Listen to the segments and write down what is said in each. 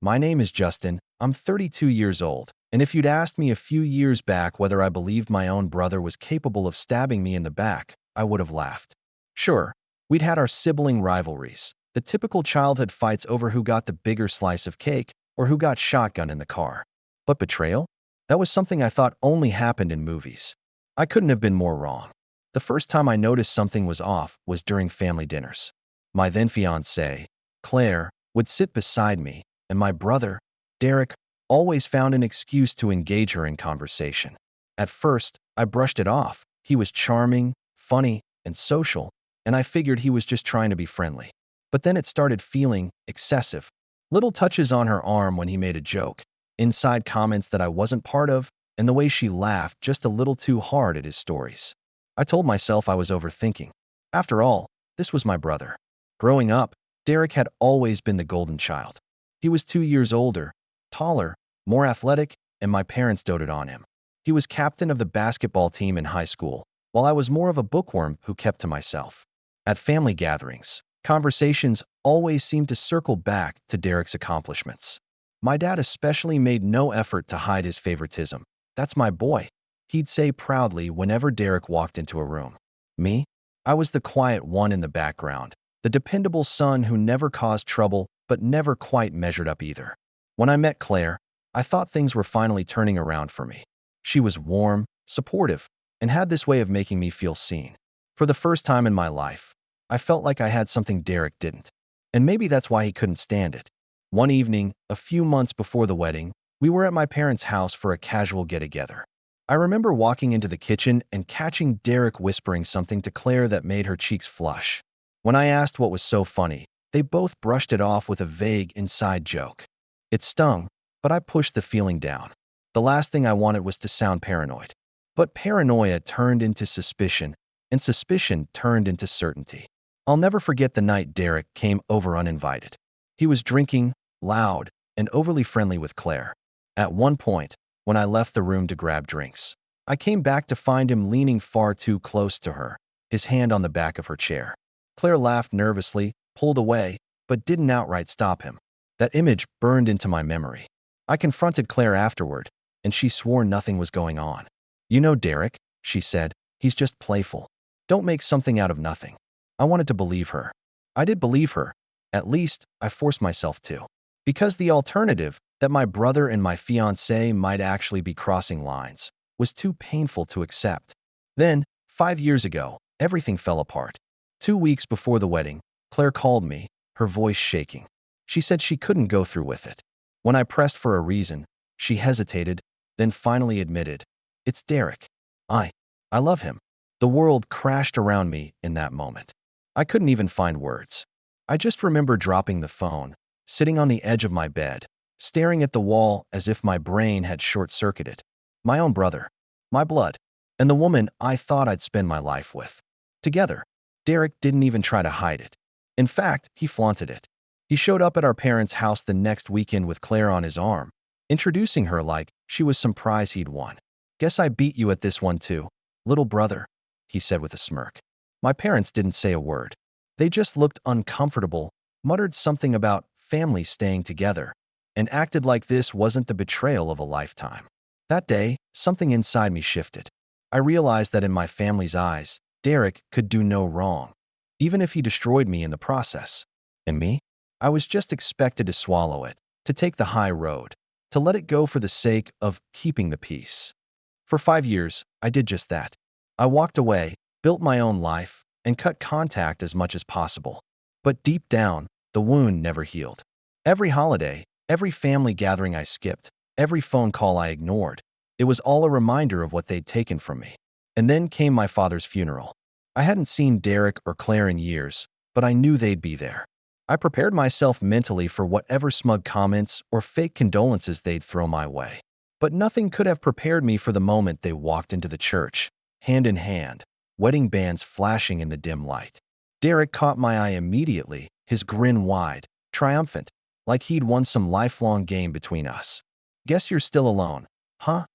My name is Justin. I'm 32 years old, and if you'd asked me a few years back whether I believed my own brother was capable of stabbing me in the back, I would have laughed. Sure, we'd had our sibling rivalries, the typical childhood fights over who got the bigger slice of cake or who got shotgun in the car. But betrayal? That was something I thought only happened in movies. I couldn't have been more wrong. The first time I noticed something was off was during family dinners. My then fiancée, Claire, would sit beside me, and my brother, Derek, always found an excuse to engage her in conversation. At first, I brushed it off. He was charming, funny, and social, and I figured he was just trying to be friendly. But then it started feeling excessive. Little touches on her arm when he made a joke, inside comments that I wasn't part of, and the way she laughed just a little too hard at his stories. I told myself I was overthinking. After all, this was my brother. Growing up, Derek had always been the golden child. He was 2 years older, taller, more athletic, and my parents doted on him. He was captain of the basketball team in high school, while I was more of a bookworm who kept to myself. At family gatherings, conversations always seemed to circle back to Derek's accomplishments. My dad especially made no effort to hide his favoritism. "That's my boy," he'd say proudly whenever Derek walked into a room. Me? I was the quiet one in the background, the dependable son who never caused trouble but never quite measured up either. When I met Claire, I thought things were finally turning around for me. She was warm, supportive, and had this way of making me feel seen. For the first time in my life, I felt like I had something Derek didn't. And maybe that's why he couldn't stand it. One evening, a few months before the wedding, we were at my parents' house for a casual get-together. I remember walking into the kitchen and catching Derek whispering something to Claire that made her cheeks flush. When I asked what was so funny, they both brushed it off with a vague inside joke. It stung, but I pushed the feeling down. The last thing I wanted was to sound paranoid. But paranoia turned into suspicion, and suspicion turned into certainty. I'll never forget the night Derek came over uninvited. He was drinking, loud, and overly friendly with Claire. At one point, when I left the room to grab drinks, I came back to find him leaning far too close to her, his hand on the back of her chair. Claire laughed nervously, pulled away, but didn't outright stop him. That image burned into my memory. I confronted Claire afterward, and she swore nothing was going on. "You know Derek," she said, "he's just playful. Don't make something out of nothing." I wanted to believe her. I did believe her. At least, I forced myself to. Because the alternative, that my brother and my fiancée might actually be crossing lines, was too painful to accept. Then, 5 years ago, everything fell apart. 2 weeks before the wedding, Claire called me, her voice shaking. She said she couldn't go through with it. When I pressed for a reason, she hesitated, then finally admitted, "It's Derek. I love him." The world crashed around me in that moment. I couldn't even find words. I just remember dropping the phone, sitting on the edge of my bed, staring at the wall as if my brain had short-circuited. My own brother, my blood, and the woman I thought I'd spend my life with. Together. Derek didn't even try to hide it. In fact, he flaunted it. He showed up at our parents' house the next weekend with Claire on his arm, introducing her like she was some prize he'd won. "Guess I beat you at this one too, little brother," he said with a smirk. My parents didn't say a word. They just looked uncomfortable, muttered something about families staying together, and acted like this wasn't the betrayal of a lifetime. That day, something inside me shifted. I realized that in my family's eyes, Derek could do no wrong, even if he destroyed me in the process. And me? I was just expected to swallow it, to take the high road, to let it go for the sake of keeping the peace. For 5 years, I did just that. I walked away, built my own life, and cut contact as much as possible. But deep down, the wound never healed. Every holiday, every family gathering I skipped, every phone call I ignored, it was all a reminder of what they'd taken from me. And then came my father's funeral. I hadn't seen Derek or Claire in years, but I knew they'd be there. I prepared myself mentally for whatever smug comments or fake condolences they'd throw my way. But nothing could have prepared me for the moment they walked into the church, hand in hand, wedding bands flashing in the dim light. Derek caught my eye immediately, his grin wide, triumphant, like he'd won some lifelong game between us. "Guess you're still alone, huh?"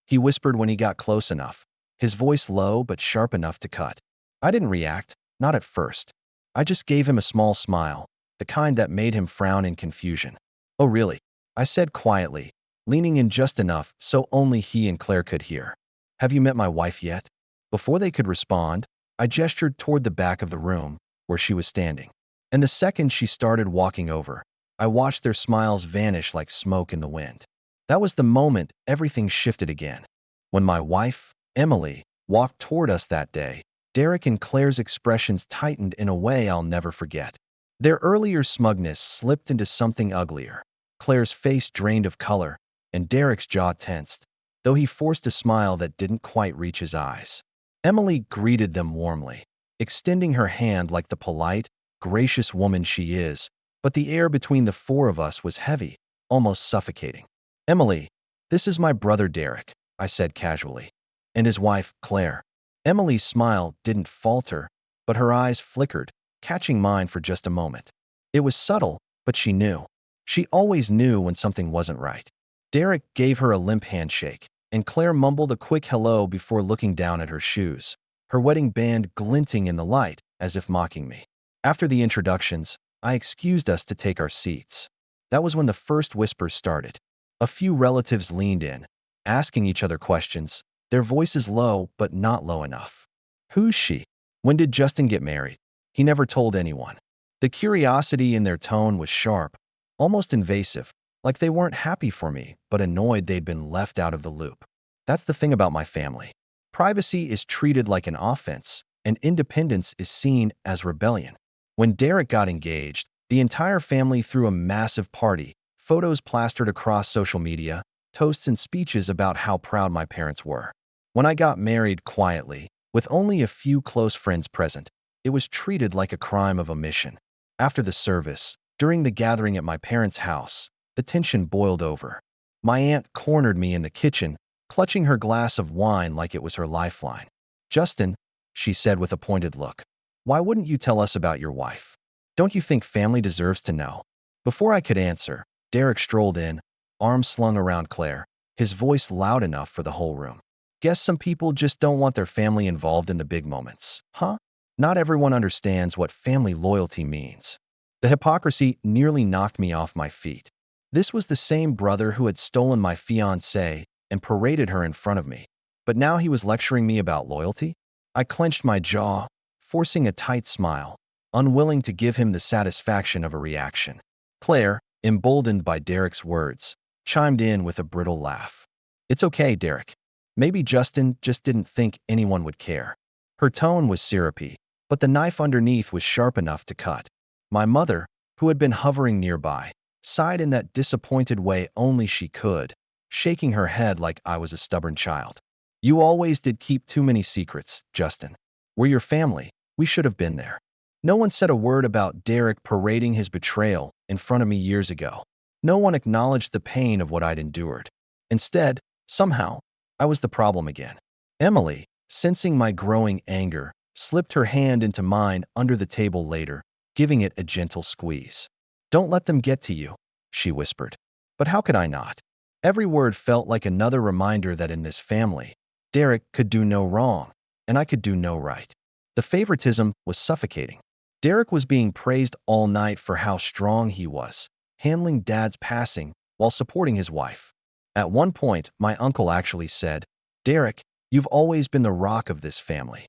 he whispered when he got close enough, his voice low but sharp enough to cut. I didn't react, not at first. I just gave him a small smile, the kind that made him frown in confusion. "Oh really?" I said quietly, leaning in just enough so only he and Claire could hear. Have you met my wife yet? Before they could respond, I gestured toward the back of the room where she was standing. And the second she started walking over, I watched their smiles vanish like smoke in the wind. That was the moment everything shifted again. When my wife, Emily, walked toward us that day, Derek and Claire's expressions tightened in a way I'll never forget. Their earlier smugness slipped into something uglier. Claire's face drained of color, and Derek's jaw tensed, though he forced a smile that didn't quite reach his eyes. Emily greeted them warmly, extending her hand like the polite, gracious woman she is, but the air between the four of us was heavy, almost suffocating. Emily, this is my brother Derek, I said casually, and his wife, Claire. Emily's smile didn't falter, but her eyes flickered, catching mine for just a moment. It was subtle, but she knew. She always knew when something wasn't right. Derek gave her a limp handshake, and Claire mumbled a quick hello before looking down at her shoes, her wedding band glinting in the light as if mocking me. After the introductions, I excused us to take our seats. That was when the first whispers started. A few relatives leaned in, asking each other questions, their voices low but not low enough. Who's she? When did Justin get married? He never told anyone. The curiosity in their tone was sharp, almost invasive, like they weren't happy for me, but annoyed they'd been left out of the loop. That's the thing about my family. Privacy is treated like an offense, and independence is seen as rebellion. When Derek got engaged, the entire family threw a massive party, photos plastered across social media, toasts and speeches about how proud my parents were. When I got married quietly, with only a few close friends present, it was treated like a crime of omission. After the service, during the gathering at my parents' house, the tension boiled over. My aunt cornered me in the kitchen, clutching her glass of wine like it was her lifeline. Justin, she said with a pointed look, why wouldn't you tell us about your wife? Don't you think family deserves to know? Before I could answer, Derek strolled in, arms slung around Claire, his voice loud enough for the whole room. Guess some people just don't want their family involved in the big moments, huh? Not everyone understands what family loyalty means. The hypocrisy nearly knocked me off my feet. This was the same brother who had stolen my fiancée and paraded her in front of me. But now he was lecturing me about loyalty? I clenched my jaw, forcing a tight smile, unwilling to give him the satisfaction of a reaction. Claire, emboldened by Derek's words, chimed in with a brittle laugh. It's okay, Derek. Maybe Justin just didn't think anyone would care. Her tone was syrupy, but the knife underneath was sharp enough to cut. My mother, who had been hovering nearby, sighed in that disappointed way only she could, shaking her head like I was a stubborn child. You always did keep too many secrets, Justin. We're your family. We should have been there. No one said a word about Derek parading his betrayal in front of me years ago. No one acknowledged the pain of what I'd endured. Instead, somehow, I was the problem again. Emily, sensing my growing anger, slipped her hand into mine under the table later, giving it a gentle squeeze. Don't let them get to you, she whispered. But how could I not? Every word felt like another reminder that in this family, Derek could do no wrong, and I could do no right. The favoritism was suffocating. Derek was being praised all night for how strong he was, handling Dad's passing while supporting his wife. At one point, my uncle actually said, Derek, you've always been the rock of this family.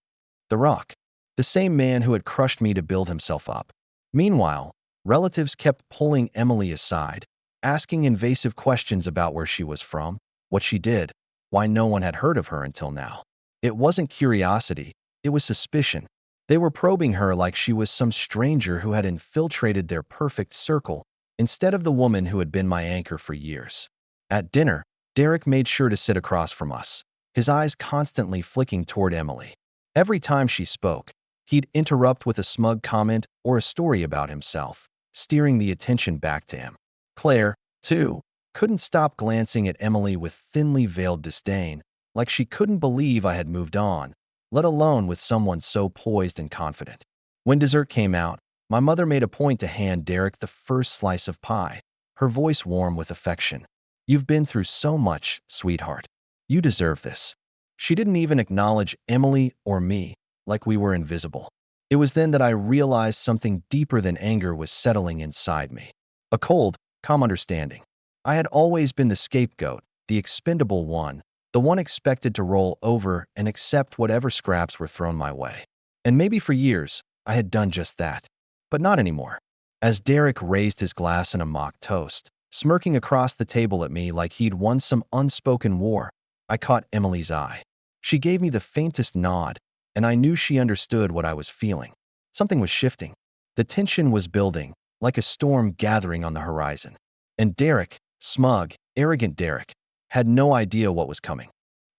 The rock. The same man who had crushed me to build himself up. Meanwhile, relatives kept pulling Emily aside, asking invasive questions about where she was from, what she did, why no one had heard of her until now. It wasn't curiosity, it was suspicion. They were probing her like she was some stranger who had infiltrated their perfect circle, instead of the woman who had been my anchor for years. At dinner, Derek made sure to sit across from us, his eyes constantly flicking toward Emily. Every time she spoke, he'd interrupt with a smug comment or a story about himself, steering the attention back to him. Claire, too, couldn't stop glancing at Emily with thinly veiled disdain, like she couldn't believe I had moved on, let alone with someone so poised and confident. When dessert came out, my mother made a point to hand Derek the first slice of pie, her voice warm with affection. You've been through so much, sweetheart. You deserve this. She didn't even acknowledge Emily or me, like we were invisible. It was then that I realized something deeper than anger was settling inside me. A cold, calm understanding. I had always been the scapegoat, the expendable one, the one expected to roll over and accept whatever scraps were thrown my way. And maybe for years, I had done just that. But not anymore. As Derek raised his glass in a mock toast, smirking across the table at me like he'd won some unspoken war, I caught Emily's eye. She gave me the faintest nod, and I knew she understood what I was feeling. Something was shifting. The tension was building, like a storm gathering on the horizon. And Derek, smug, arrogant Derek, had no idea what was coming.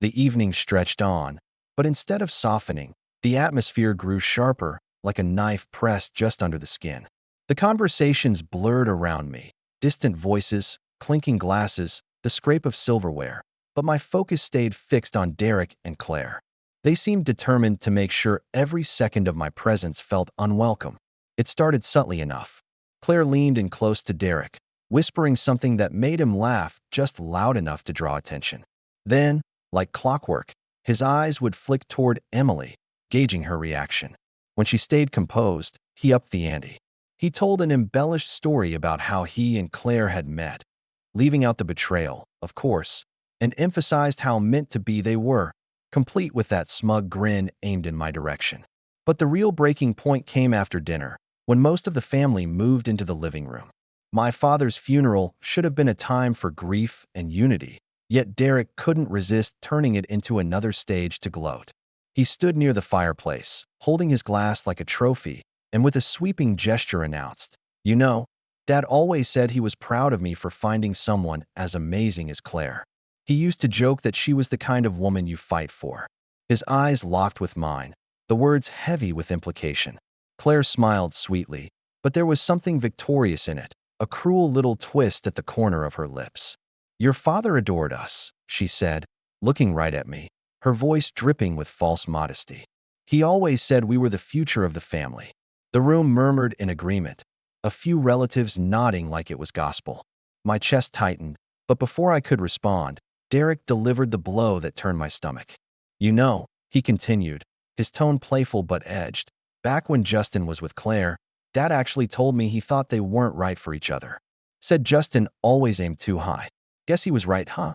The evening stretched on, but instead of softening, the atmosphere grew sharper, like a knife pressed just under the skin. The conversations blurred around me, distant voices, clinking glasses, the scrape of silverware, but my focus stayed fixed on Derek and Claire. They seemed determined to make sure every second of my presence felt unwelcome. It started subtly enough. Claire leaned in close to Derek, whispering something that made him laugh just loud enough to draw attention. Then, like clockwork, his eyes would flick toward Emily, gauging her reaction. When she stayed composed, he upped the ante. He told an embellished story about how he and Claire had met, leaving out the betrayal, of course, and emphasized how meant to be they were, complete with that smug grin aimed in my direction. But the real breaking point came after dinner, when most of the family moved into the living room. My father's funeral should have been a time for grief and unity, yet Derek couldn't resist turning it into another stage to gloat. He stood near the fireplace, holding his glass like a trophy, and with a sweeping gesture announced, "You know, Dad always said he was proud of me for finding someone as amazing as Claire. He used to joke that she was the kind of woman you fight for." His eyes locked with mine, the words heavy with implication. Claire smiled sweetly, but there was something victorious in it, a cruel little twist at the corner of her lips. "Your father adored us," she said, looking right at me, her voice dripping with false modesty. "He always said we were the future of the family." The room murmured in agreement, a few relatives nodding like it was gospel. My chest tightened, but before I could respond, Derek delivered the blow that turned my stomach. "You know," he continued, his tone playful but edged, "back when Justin was with Claire, Dad actually told me he thought they weren't right for each other. Said Justin always aimed too high. Guess he was right, huh?"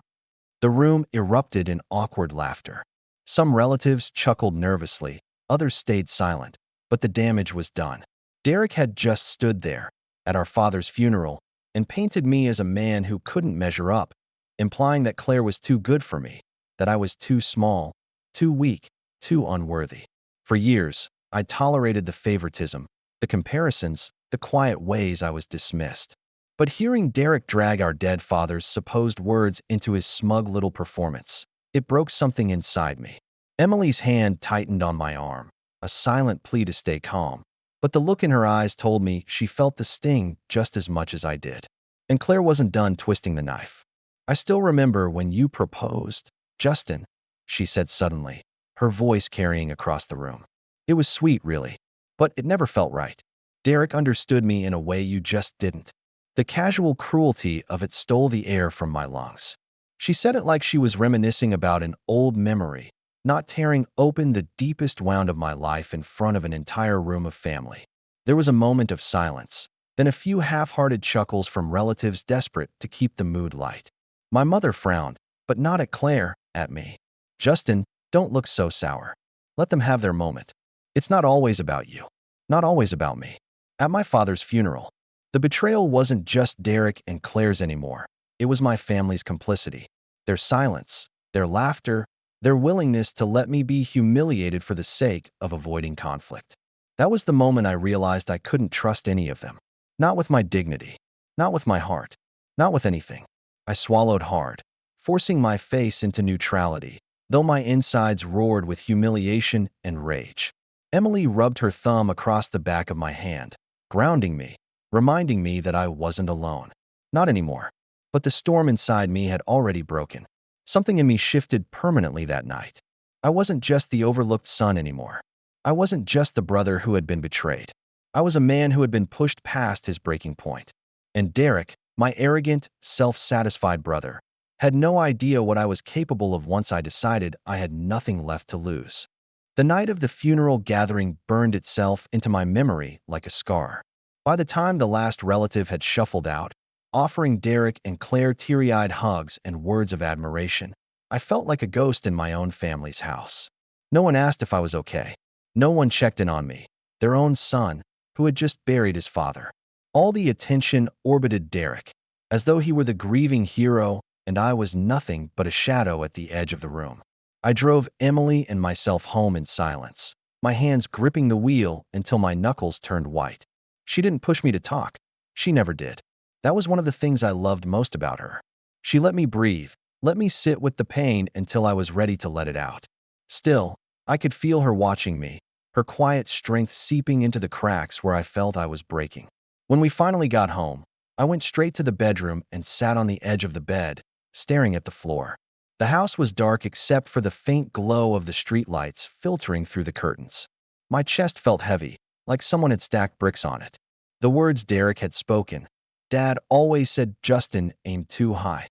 The room erupted in awkward laughter. Some relatives chuckled nervously, others stayed silent, but the damage was done. Derek had just stood there, at our father's funeral, and painted me as a man who couldn't measure up, implying that Claire was too good for me, that I was too small, too weak, too unworthy. For years, I tolerated the favoritism, the comparisons, the quiet ways I was dismissed. But hearing Derek drag our dead father's supposed words into his smug little performance, it broke something inside me. Emily's hand tightened on my arm, a silent plea to stay calm, but the look in her eyes told me she felt the sting just as much as I did. And Claire wasn't done twisting the knife. "I still remember when you proposed, Justin," she said suddenly, her voice carrying across the room. "It was sweet, really, but it never felt right. Derek understood me in a way you just didn't. The casual cruelty of it stole the air from my lungs." She said it like she was reminiscing about an old memory, not tearing open the deepest wound of my life in front of an entire room of family. There was a moment of silence, then a few half-hearted chuckles from relatives desperate to keep the mood light. My mother frowned, but not at Claire, at me. "Justin, don't look so sour. Let them have their moment. It's not always about you. Not always about me." At my father's funeral, the betrayal wasn't just Derek and Claire's anymore. It was my family's complicity, their silence, their laughter, their willingness to let me be humiliated for the sake of avoiding conflict. That was the moment I realized I couldn't trust any of them. Not with my dignity, not with my heart, not with anything. I swallowed hard, forcing my face into neutrality, though my insides roared with humiliation and rage. Emily rubbed her thumb across the back of my hand, grounding me, reminding me that I wasn't alone. Not anymore. But the storm inside me had already broken. Something in me shifted permanently that night. I wasn't just the overlooked son anymore. I wasn't just the brother who had been betrayed. I was a man who had been pushed past his breaking point. And Derek, my arrogant, self-satisfied brother, had no idea what I was capable of once I decided I had nothing left to lose. The night of the funeral gathering burned itself into my memory like a scar. By the time the last relative had shuffled out, offering Derek and Claire teary-eyed hugs and words of admiration. I felt like a ghost in my own family's house. No one asked if I was okay. No one checked in on me. Their own son, who had just buried his father. All the attention orbited Derek, as though he were the grieving hero and I was nothing but a shadow at the edge of the room. I drove Emily and myself home in silence, my hands gripping the wheel until my knuckles turned white. She didn't push me to talk. She never did. That was one of the things I loved most about her. She let me breathe, let me sit with the pain until I was ready to let it out. Still, I could feel her watching me, her quiet strength seeping into the cracks where I felt I was breaking. When we finally got home, I went straight to the bedroom and sat on the edge of the bed, staring at the floor. The house was dark except for the faint glow of the streetlights filtering through the curtains. My chest felt heavy, like someone had stacked bricks on it. The words Derek had spoken, "Dad always said Justin aimed too high,"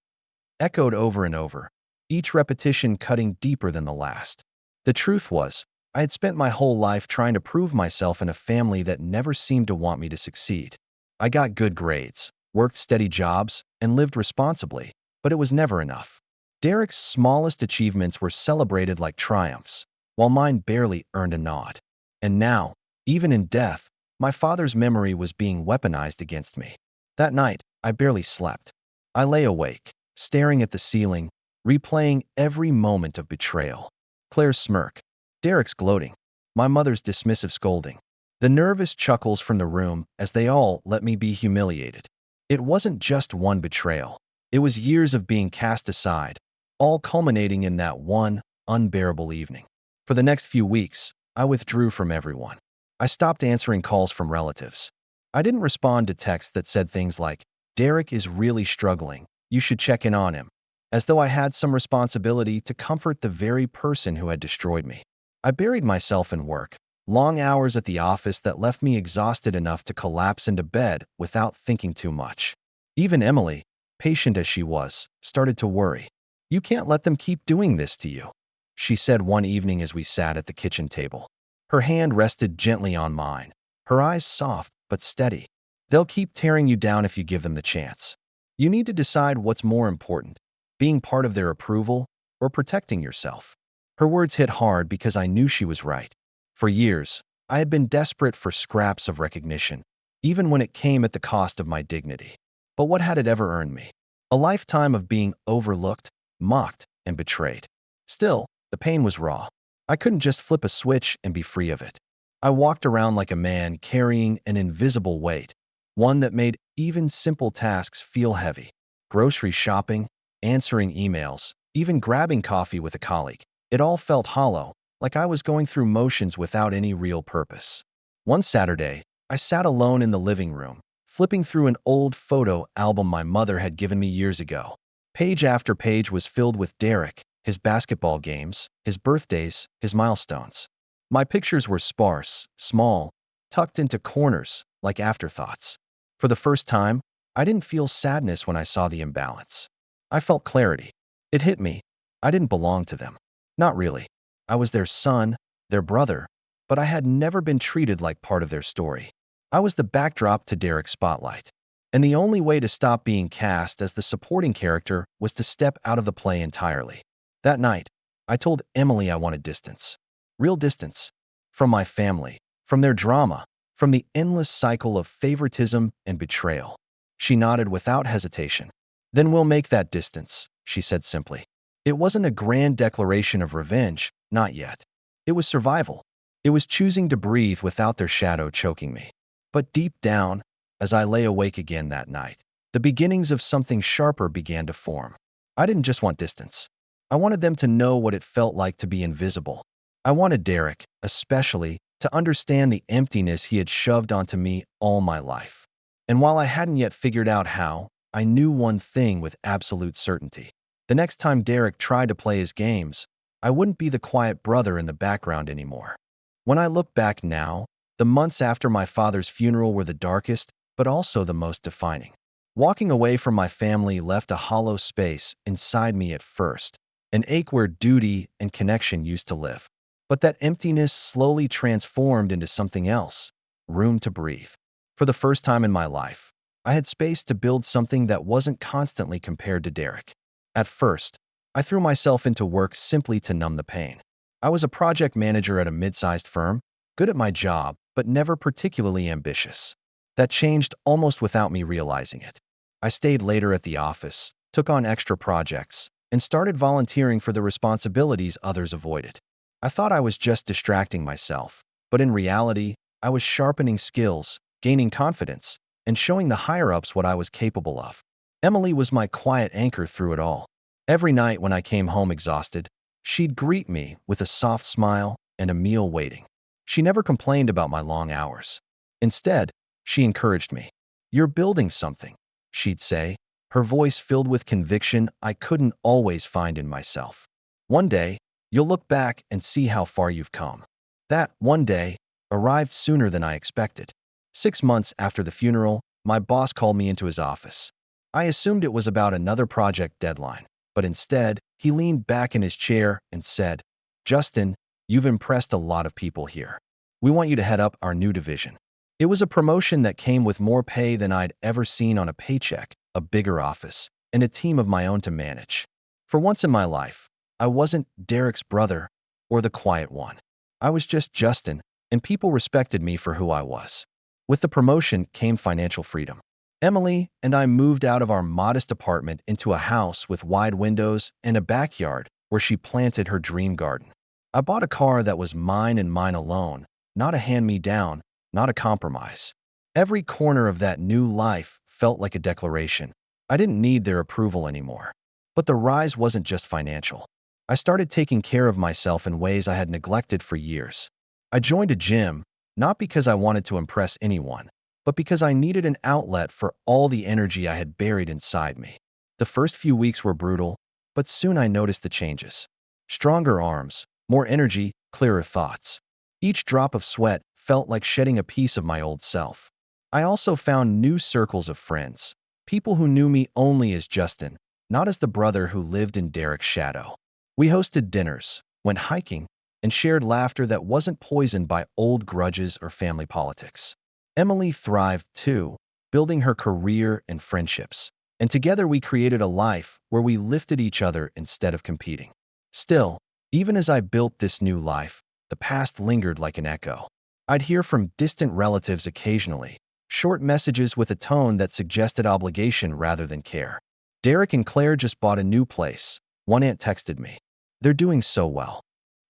echoed over and over, each repetition cutting deeper than the last. The truth was, I had spent my whole life trying to prove myself in a family that never seemed to want me to succeed. I got good grades, worked steady jobs, and lived responsibly, but it was never enough. Derek's smallest achievements were celebrated like triumphs, while mine barely earned a nod. And now, even in death, my father's memory was being weaponized against me. That night, I barely slept. I lay awake, staring at the ceiling, replaying every moment of betrayal. Claire's smirk, Derek's gloating, my mother's dismissive scolding, the nervous chuckles from the room as they all let me be humiliated. It wasn't just one betrayal. It was years of being cast aside, all culminating in that one unbearable evening. For the next few weeks, I withdrew from everyone. I stopped answering calls from relatives. I didn't respond to texts that said things like, "Derek is really struggling. You should check in on him," as though I had some responsibility to comfort the very person who had destroyed me. I buried myself in work, long hours at the office that left me exhausted enough to collapse into bed without thinking too much. Even Emily, patient as she was, started to worry. "You can't let them keep doing this to you," she said one evening as we sat at the kitchen table. Her hand rested gently on mine, her eyes soft but steady. "They'll keep tearing you down if you give them the chance. You need to decide what's more important, being part of their approval or protecting yourself." Her words hit hard because I knew she was right. For years, I had been desperate for scraps of recognition, even when it came at the cost of my dignity. But what had it ever earned me? A lifetime of being overlooked, mocked, and betrayed. Still, the pain was raw. I couldn't just flip a switch and be free of it. I walked around like a man carrying an invisible weight, one that made even simple tasks feel heavy. Grocery shopping, answering emails, even grabbing coffee with a colleague. It all felt hollow, like I was going through motions without any real purpose. One Saturday, I sat alone in the living room, flipping through an old photo album my mother had given me years ago. Page after page was filled with Derek, his basketball games, his birthdays, his milestones. My pictures were sparse, small, tucked into corners, like afterthoughts. For the first time, I didn't feel sadness when I saw the imbalance. I felt clarity. It hit me. I didn't belong to them. Not really. I was their son, their brother, but I had never been treated like part of their story. I was the backdrop to Derek's spotlight. And the only way to stop being cast as the supporting character was to step out of the play entirely. That night, I told Emily I wanted distance. Real distance. From my family, from their drama, from the endless cycle of favoritism and betrayal. She nodded without hesitation. "Then we'll make that distance," she said simply. It wasn't a grand declaration of revenge, not yet. It was survival. It was choosing to breathe without their shadow choking me. But deep down, as I lay awake again that night, the beginnings of something sharper began to form. I didn't just want distance. I wanted them to know what it felt like to be invisible. I wanted Derek, especially, to understand the emptiness he had shoved onto me all my life. And while I hadn't yet figured out how, I knew one thing with absolute certainty. The next time Derek tried to play his games, I wouldn't be the quiet brother in the background anymore. When I look back now, the months after my father's funeral were the darkest, but also the most defining. Walking away from my family left a hollow space inside me at first, an ache where duty and connection used to live. But that emptiness slowly transformed into something else, room to breathe. For the first time in my life, I had space to build something that wasn't constantly compared to Derek. At first, I threw myself into work simply to numb the pain. I was a project manager at a mid-sized firm, good at my job, but never particularly ambitious. That changed almost without me realizing it. I stayed later at the office, took on extra projects, and started volunteering for the responsibilities others avoided. I thought I was just distracting myself, but in reality, I was sharpening skills, gaining confidence, and showing the higher-ups what I was capable of. Emily was my quiet anchor through it all. Every night when I came home exhausted, she'd greet me with a soft smile and a meal waiting. She never complained about my long hours. Instead, she encouraged me. "You're building something," she'd say, her voice filled with conviction I couldn't always find in myself. "One day, you'll look back and see how far you've come." That one day arrived sooner than I expected. 6 months after the funeral, my boss called me into his office. I assumed it was about another project deadline, but instead, he leaned back in his chair and said, "Justin, you've impressed a lot of people here. We want you to head up our new division." It was a promotion that came with more pay than I'd ever seen on a paycheck, a bigger office, and a team of my own to manage. For once in my life, I wasn't Derek's brother or the quiet one. I was just Justin, and people respected me for who I was. With the promotion came financial freedom. Emily and I moved out of our modest apartment into a house with wide windows and a backyard where she planted her dream garden. I bought a car that was mine and mine alone, not a hand-me-down, not a compromise. Every corner of that new life felt like a declaration. I didn't need their approval anymore. But the rise wasn't just financial. I started taking care of myself in ways I had neglected for years. I joined a gym, not because I wanted to impress anyone, but because I needed an outlet for all the energy I had buried inside me. The first few weeks were brutal, but soon I noticed the changes. Stronger arms, more energy, clearer thoughts. Each drop of sweat felt like shedding a piece of my old self. I also found new circles of friends, people who knew me only as Justin, not as the brother who lived in Derek's shadow. We hosted dinners, went hiking, and shared laughter that wasn't poisoned by old grudges or family politics. Emily thrived too, building her career and friendships. And together we created a life where we lifted each other instead of competing. Still, even as I built this new life, the past lingered like an echo. I'd hear from distant relatives occasionally, short messages with a tone that suggested obligation rather than care. "Derek and Claire just bought a new place," one aunt texted me. "They're doing so well."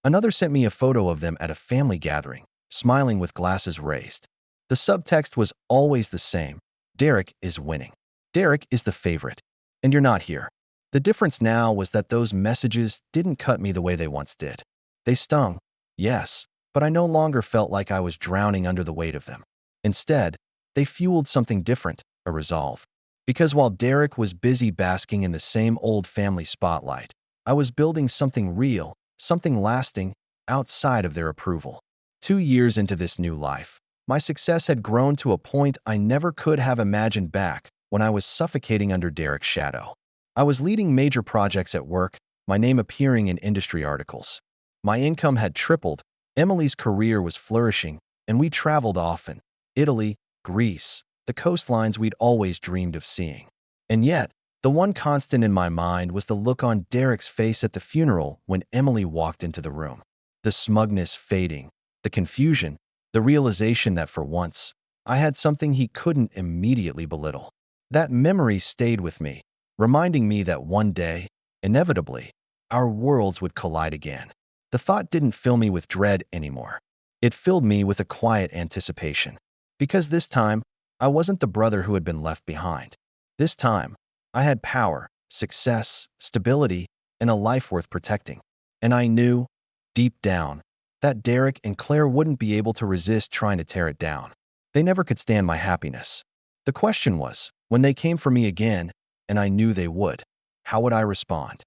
Another sent me a photo of them at a family gathering, smiling with glasses raised. The subtext was always the same: Derek is winning. Derek is the favorite, and you're not here. The difference now was that those messages didn't cut me the way they once did. They stung, yes, but I no longer felt like I was drowning under the weight of them. Instead, they fueled something different, a resolve. Because while Derek was busy basking in the same old family spotlight, I was building something real, something lasting, outside of their approval. 2 years into this new life, my success had grown to a point I never could have imagined back when I was suffocating under Derek's shadow. I was leading major projects at work, my name appearing in industry articles. My income had tripled, Emily's career was flourishing, and we traveled often: Italy, Greece, the coastlines we'd always dreamed of seeing. And yet, the one constant in my mind was the look on Derek's face at the funeral when Emily walked into the room. The smugness fading, the confusion, the realization that for once, I had something he couldn't immediately belittle. That memory stayed with me, reminding me that one day, inevitably, our worlds would collide again. The thought didn't fill me with dread anymore. It filled me with a quiet anticipation. Because this time, I wasn't the brother who had been left behind. This time, I had power, success, stability, and a life worth protecting. And I knew, deep down, that Derek and Claire wouldn't be able to resist trying to tear it down. They never could stand my happiness. The question was, when they came for me again, and I knew they would, how would I respond?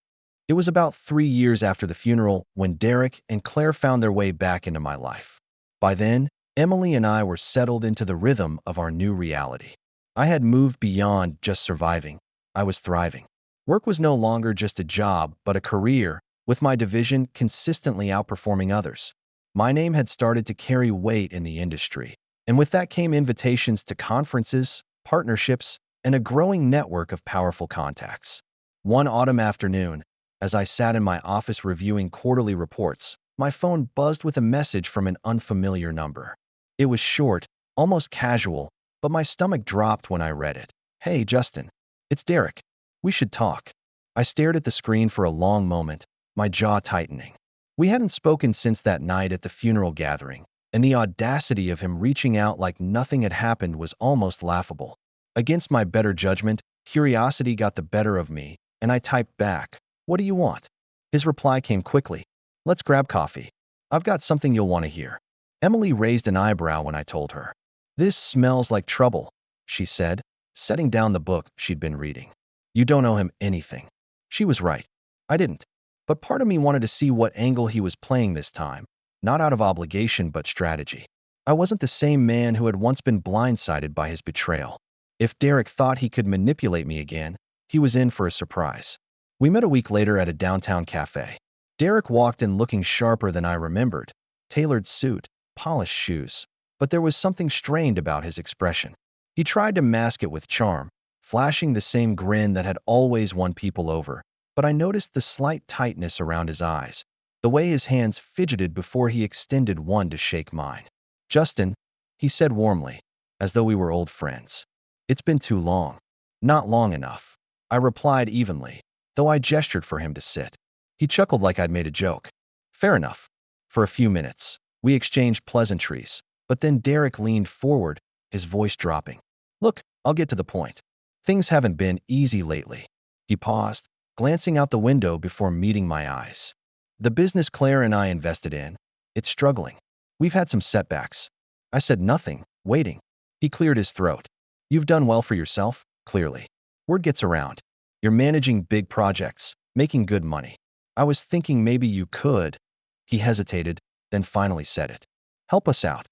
It was about 3 years after the funeral when Derek and Claire found their way back into my life. By then, Emily and I were settled into the rhythm of our new reality. I had moved beyond just surviving. I was thriving. Work was no longer just a job, but a career, with my division consistently outperforming others. My name had started to carry weight in the industry, and with that came invitations to conferences, partnerships, and a growing network of powerful contacts. One autumn afternoon, as I sat in my office reviewing quarterly reports, my phone buzzed with a message from an unfamiliar number. It was short, almost casual, but my stomach dropped when I read it. "Hey, Justin. It's Derek. We should talk." I stared at the screen for a long moment, my jaw tightening. We hadn't spoken since that night at the funeral gathering, and the audacity of him reaching out like nothing had happened was almost laughable. Against my better judgment, curiosity got the better of me, and I typed back, "What do you want?" His reply came quickly. "Let's grab coffee. I've got something you'll want to hear." Emily raised an eyebrow when I told her. "This smells like trouble," she said, setting down the book she'd been reading. "You don't owe him anything." She was right. I didn't. But part of me wanted to see what angle he was playing this time, not out of obligation but strategy. I wasn't the same man who had once been blindsided by his betrayal. If Derek thought he could manipulate me again, he was in for a surprise. We met a week later at a downtown cafe. Derek walked in looking sharper than I remembered, tailored suit, polished shoes. But there was something strained about his expression. He tried to mask it with charm, flashing the same grin that had always won people over, but I noticed the slight tightness around his eyes, the way his hands fidgeted before he extended one to shake mine. "Justin," he said warmly, as though we were old friends. "It's been too long." "Not long enough," I replied evenly, though I gestured for him to sit. He chuckled like I'd made a joke. "Fair enough." For a few minutes, we exchanged pleasantries, but then Derek leaned forward, his voice dropping. "Look, I'll get to the point. Things haven't been easy lately." He paused, glancing out the window before meeting my eyes. "The business Claire and I invested in, it's struggling. We've had some setbacks." I said nothing, waiting. He cleared his throat. "You've done well for yourself, clearly. Word gets around. You're managing big projects, making good money. I was thinking maybe you could." He hesitated, then finally said it. "Help us out."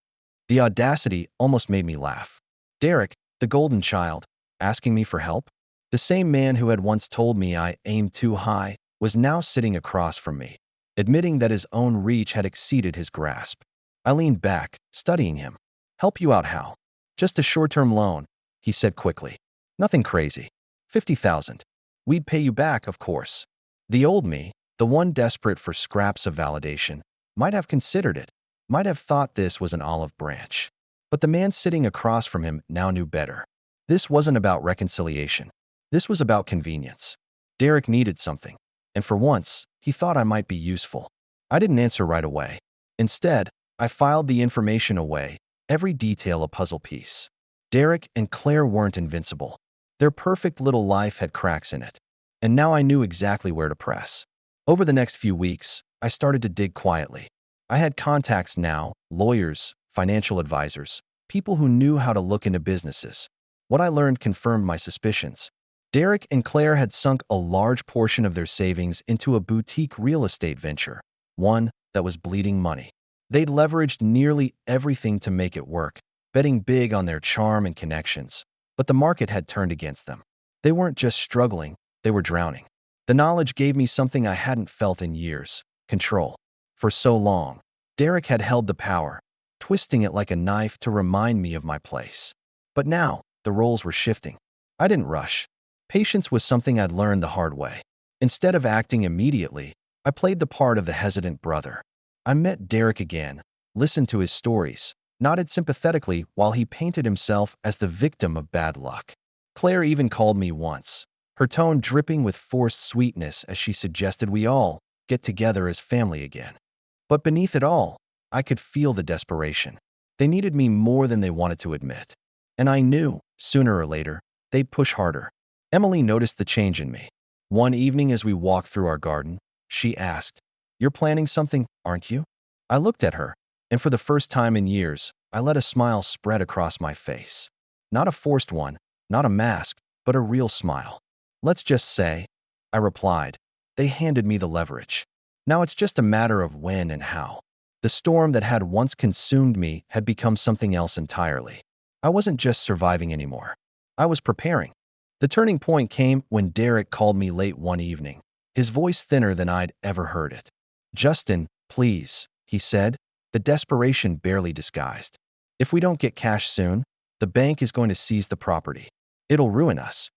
The audacity almost made me laugh. Derek, the golden child, asking me for help? The same man who had once told me I aimed too high was now sitting across from me, admitting that his own reach had exceeded his grasp. I leaned back, studying him. "Help you out how?" "Just a short-term loan," he said quickly. "Nothing crazy. 50,000. We'd pay you back, of course." The old me, the one desperate for scraps of validation, might have considered it, might have thought this was an olive branch. But the man sitting across from him now knew better. This wasn't about reconciliation. This was about convenience. Derek needed something, and for once, he thought I might be useful. I didn't answer right away. Instead, I filed the information away, every detail a puzzle piece. Derek and Claire weren't invincible. Their perfect little life had cracks in it, and now I knew exactly where to press. Over the next few weeks, I started to dig quietly. I had contacts now, lawyers, financial advisors, people who knew how to look into businesses. What I learned confirmed my suspicions. Derek and Claire had sunk a large portion of their savings into a boutique real estate venture, one that was bleeding money. They'd leveraged nearly everything to make it work, betting big on their charm and connections. But the market had turned against them. They weren't just struggling, they were drowning. The knowledge gave me something I hadn't felt in years: control. For so long, Derek had held the power, twisting it like a knife to remind me of my place. But now, the roles were shifting. I didn't rush. Patience was something I'd learned the hard way. Instead of acting immediately, I played the part of the hesitant brother. I met Derek again, listened to his stories, nodded sympathetically while he painted himself as the victim of bad luck. Claire even called me once, her tone dripping with forced sweetness as she suggested we all get together as family again. But beneath it all, I could feel the desperation. They needed me more than they wanted to admit. And I knew, sooner or later, they'd push harder. Emily noticed the change in me. One evening as we walked through our garden, she asked, "You're planning something, aren't you?" I looked at her, and for the first time in years, I let a smile spread across my face. Not a forced one, not a mask, but a real smile. "Let's just say," I replied, "they handed me the leverage. Now it's just a matter of when and how." The storm that had once consumed me had become something else entirely. I wasn't just surviving anymore. I was preparing. The turning point came when Derek called me late one evening, his voice thinner than I'd ever heard it. "Justin, please," he said, the desperation barely disguised. "If we don't get cash soon, The bank is going to seize the property. It'll ruin us.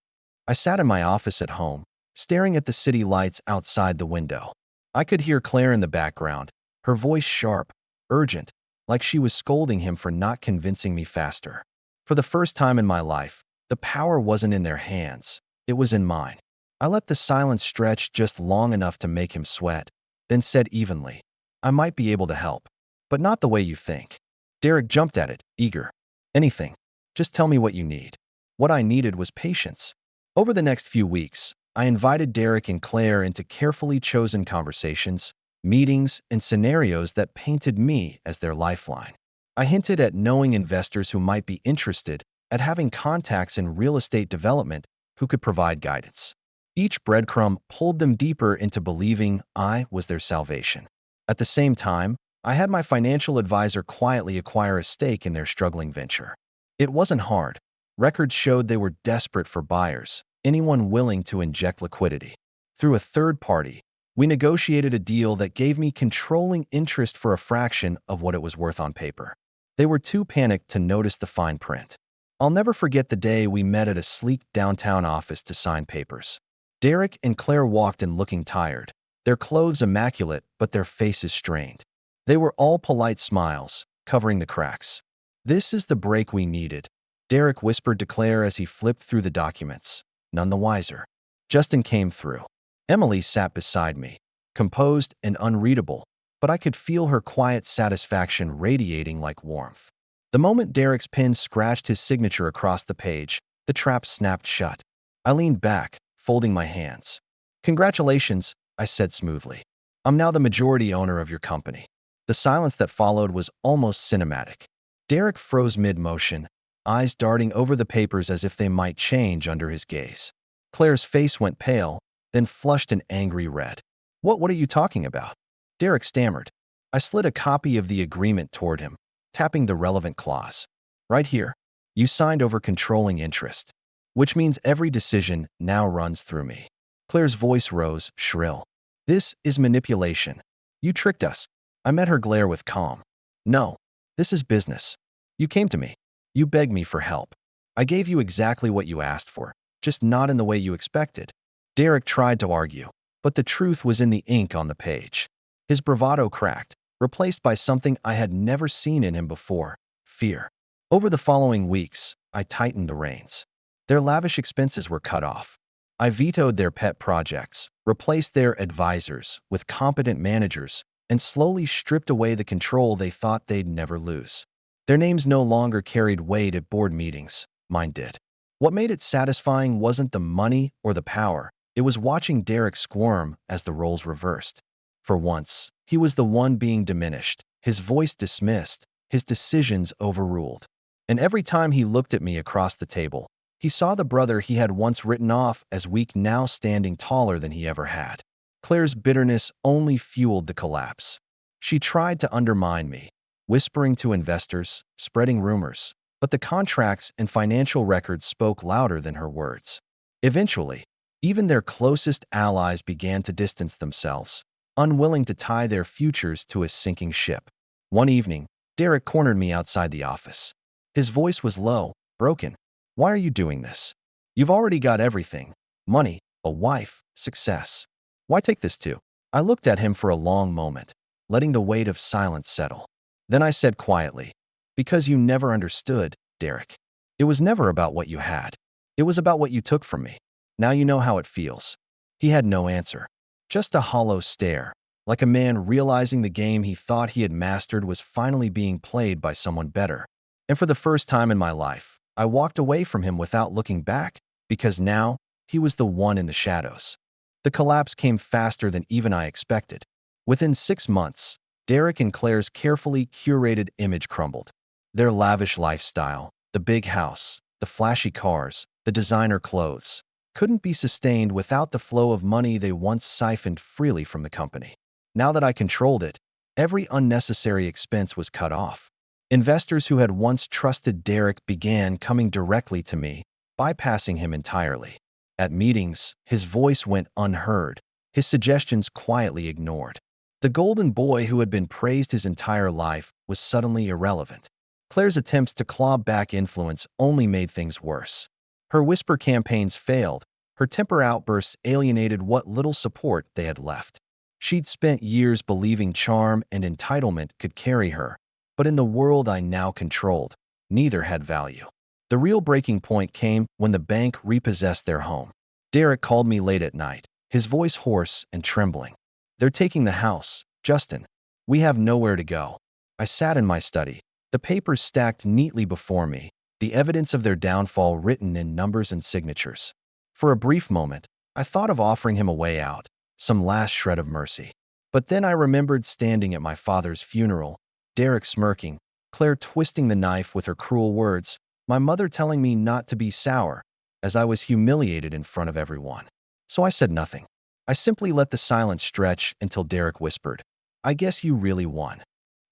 I sat in my office at home, staring at the city lights outside the window. I could hear Claire in the background, her voice sharp, urgent, like she was scolding him for not convincing me faster. For the first time in my life, the power wasn't in their hands. It was in mine. I let the silence stretch just long enough to make him sweat, then said evenly, I might be able to help, but not the way you think. Derek jumped at it, eager. Anything. Just tell me what you need. What I needed was patience. Over the next few weeks, I invited Derek and Claire into carefully chosen conversations, meetings, and scenarios that painted me as their lifeline. I hinted at knowing investors who might be interested, at having contacts in real estate development who could provide guidance. Each breadcrumb pulled them deeper into believing I was their salvation. At the same time, I had my financial advisor quietly acquire a stake in their struggling venture. It wasn't hard. Records showed they were desperate for buyers, anyone willing to inject liquidity. Through a third party, we negotiated a deal that gave me controlling interest for a fraction of what it was worth on paper. They were too panicked to notice the fine print. I'll never forget the day we met at a sleek downtown office to sign papers. Derek and Claire walked in looking tired, their clothes immaculate but their faces strained. They were all polite smiles, covering the cracks. This is the break we needed, Derek whispered to Claire as he flipped through the documents, none the wiser. Justin came through. Emily sat beside me, composed and unreadable, but I could feel her quiet satisfaction radiating like warmth. The moment Derek's pen scratched his signature across the page, the trap snapped shut. I leaned back, folding my hands. Congratulations, I said smoothly. I'm now the majority owner of your company. The silence that followed was almost cinematic. Derek froze mid-motion, eyes darting over the papers as if they might change under his gaze. Claire's face went pale, then flushed an angry red. What are you talking about? Derek stammered. I slid a copy of the agreement toward him, tapping the relevant clause. Right here. You signed over controlling interest, which means every decision now runs through me. Claire's voice rose, shrill. This is manipulation. You tricked us. I met her glare with calm. No, this is business. You came to me. You begged me for help. I gave you exactly what you asked for, just not in the way you expected. Derek tried to argue, but the truth was in the ink on the page. His bravado cracked, replaced by something I had never seen in him before, fear. Over the following weeks, I tightened the reins. Their lavish expenses were cut off. I vetoed their pet projects, replaced their advisors with competent managers, and slowly stripped away the control they thought they'd never lose. Their names no longer carried weight at board meetings. Mine did. What made it satisfying wasn't the money or the power. It was watching Derek squirm as the roles reversed. For once, he was the one being diminished, his voice dismissed, his decisions overruled. And every time he looked at me across the table, he saw the brother he had once written off as weak now standing taller than he ever had. Claire's bitterness only fueled the collapse. She tried to undermine me, whispering to investors, spreading rumors, but the contracts and financial records spoke louder than her words. Eventually, even their closest allies began to distance themselves, unwilling to tie their futures to a sinking ship. One evening, Derek cornered me outside the office. His voice was low, broken. Why are you doing this? You've already got everything. Money, a wife, success. Why take this too? I looked at him for a long moment, letting the weight of silence settle. Then I said quietly, because you never understood, Derek. It was never about what you had. It was about what you took from me. Now you know how it feels. He had no answer. Just a hollow stare, like a man realizing the game he thought he had mastered was finally being played by someone better. And for the first time in my life, I walked away from him without looking back, because now he was the one in the shadows. The collapse came faster than even I expected. Within 6 months, Derek and Claire's carefully curated image crumbled. Their lavish lifestyle, the big house, the flashy cars, the designer clothes, couldn't be sustained without the flow of money they once siphoned freely from the company. Now that I controlled it, every unnecessary expense was cut off. Investors who had once trusted Derek began coming directly to me, bypassing him entirely. At meetings, his voice went unheard, his suggestions quietly ignored. The golden boy who had been praised his entire life was suddenly irrelevant. Claire's attempts to claw back influence only made things worse. Her whisper campaigns failed. Her temper outbursts alienated what little support they had left. She'd spent years believing charm and entitlement could carry her, but in the world I now controlled, neither had value. The real breaking point came when the bank repossessed their home. Derek called me late at night, his voice hoarse and trembling. "They're taking the house, Justin. We have nowhere to go." I sat in my study, the papers stacked neatly before me, the evidence of their downfall written in numbers and signatures. For a brief moment, I thought of offering him a way out, some last shred of mercy. But then I remembered standing at my father's funeral, Derek smirking, Claire twisting the knife with her cruel words, my mother telling me not to be sour, as I was humiliated in front of everyone. So I said nothing. I simply let the silence stretch until Derek whispered, "I guess you really won."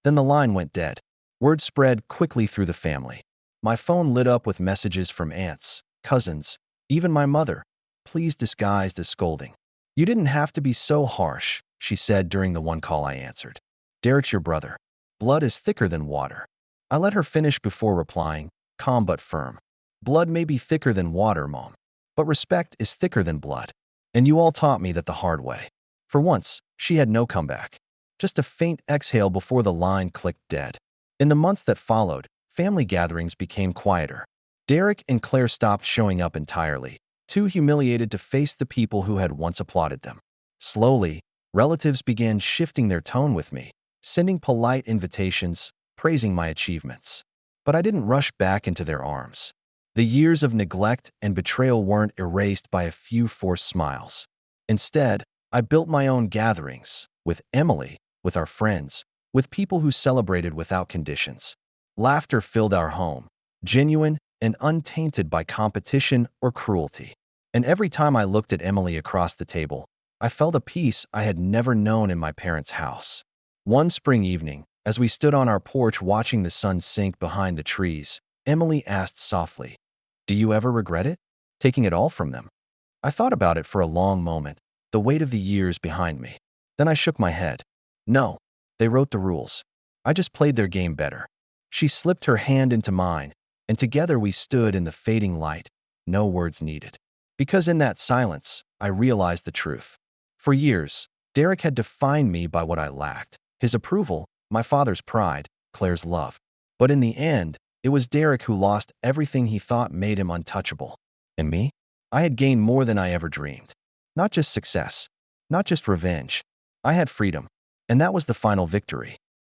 Then the line went dead. Word spread quickly through the family. My phone lit up with messages from aunts, cousins, even my mother, please disguised as scolding. "You didn't have to be so harsh," she said during the one call I answered. "Derek's your brother. Blood is thicker than water." I let her finish before replying, calm but firm. "Blood may be thicker than water, Mom, but respect is thicker than blood. And you all taught me that the hard way." For once, she had no comeback. Just a faint exhale before the line clicked dead. In the months that followed, family gatherings became quieter. Derek and Claire stopped showing up entirely, too humiliated to face the people who had once applauded them. Slowly, relatives began shifting their tone with me, sending polite invitations, praising my achievements. But I didn't rush back into their arms. The years of neglect and betrayal weren't erased by a few forced smiles. Instead, I built my own gatherings, with Emily, with our friends, with people who celebrated without conditions. Laughter filled our home, genuine and untainted by competition or cruelty. And every time I looked at Emily across the table, I felt a peace I had never known in my parents' house. One spring evening, as we stood on our porch watching the sun sink behind the trees, Emily asked softly, "Do you ever regret it? Taking it all from them?" I thought about it for a long moment, the weight of the years behind me. Then I shook my head. "No, they wrote the rules. I just played their game better." She slipped her hand into mine, and together we stood in the fading light, no words needed. Because in that silence, I realized the truth. For years, Derek had defined me by what I lacked: his approval, my father's pride, Claire's love. But in the end, it was Derek who lost everything he thought made him untouchable. And me? I had gained more than I ever dreamed. Not just success, not just revenge. I had freedom, and that was the final victory.